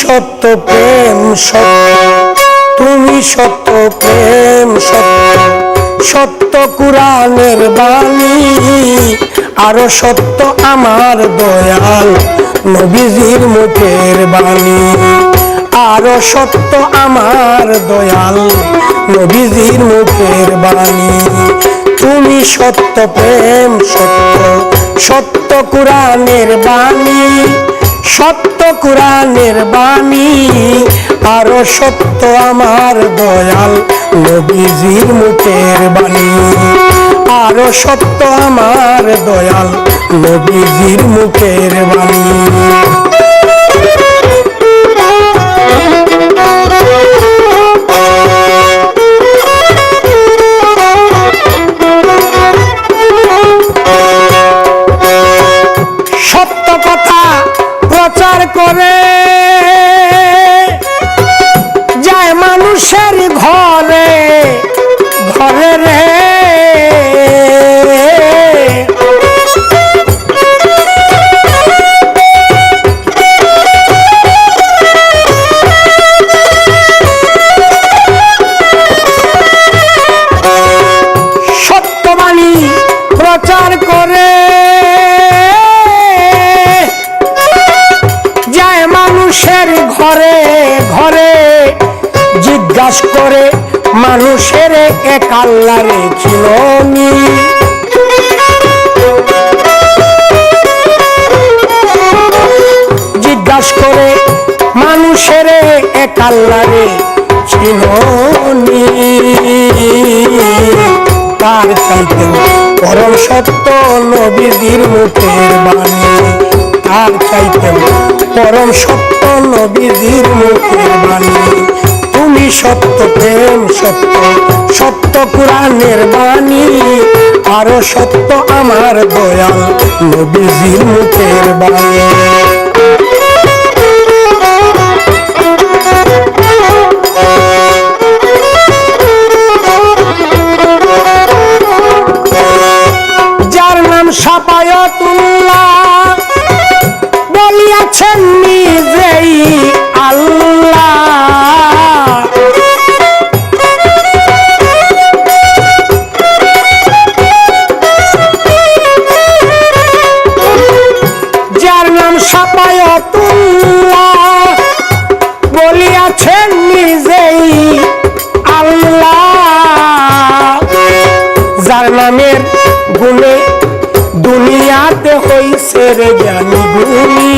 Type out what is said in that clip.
সত্য প্রেম সত্য, তুমি সত্য প্রেম সত্য, সত্য কুরআনের বাণী, আরো সত্য আমার দয়াল নবীজির মুখের বাণী, আরো সত্য আমার দয়াল নবীজির মুখের বাণী। তুমি সত্য প্রেম সত্য, সত্য কুরআনের বাণী, সত্য কুরআনের বাণী, আরো সত্য আমার দয়াল নবীজির মুখের বাণী, আরো সত্য আমার দয়াল নবীজির মুখের বাণী। সত্য কথা প্রচার করে যায় মানুষের ঘরে ঘরে রে, সত্যবাণী প্রচার করে যায় মানুষের ঘরে ঘরে, জিজ্ঞাসা করে মানুষের এক আল্লাহরে চিনি, জিজ্ঞাসা করে মানুষের এক আল্লাহরে চিনি, তার চাইতে পরম সত্য নবীজির মুখের বাণী, তার চাইতে পরম সত্য নবীজির মুখের বাণী। তুমি সত্য প্রেম সত্য, সত্য কুরআনের বাণী, আরো সত্য আমার দয়াল নবীজির মুখের বাণী। যার নাম শাফায়াতুল্লাহ বলিয়াছেন নিজেই আল্লাহ, যার নাম শাফায়াতুল্লাহ বলিয়াছেন নিজেই আল্লাহ, যার নামের গুণে দুনিয়াতে হইছে রে জ্ঞানী গুণী,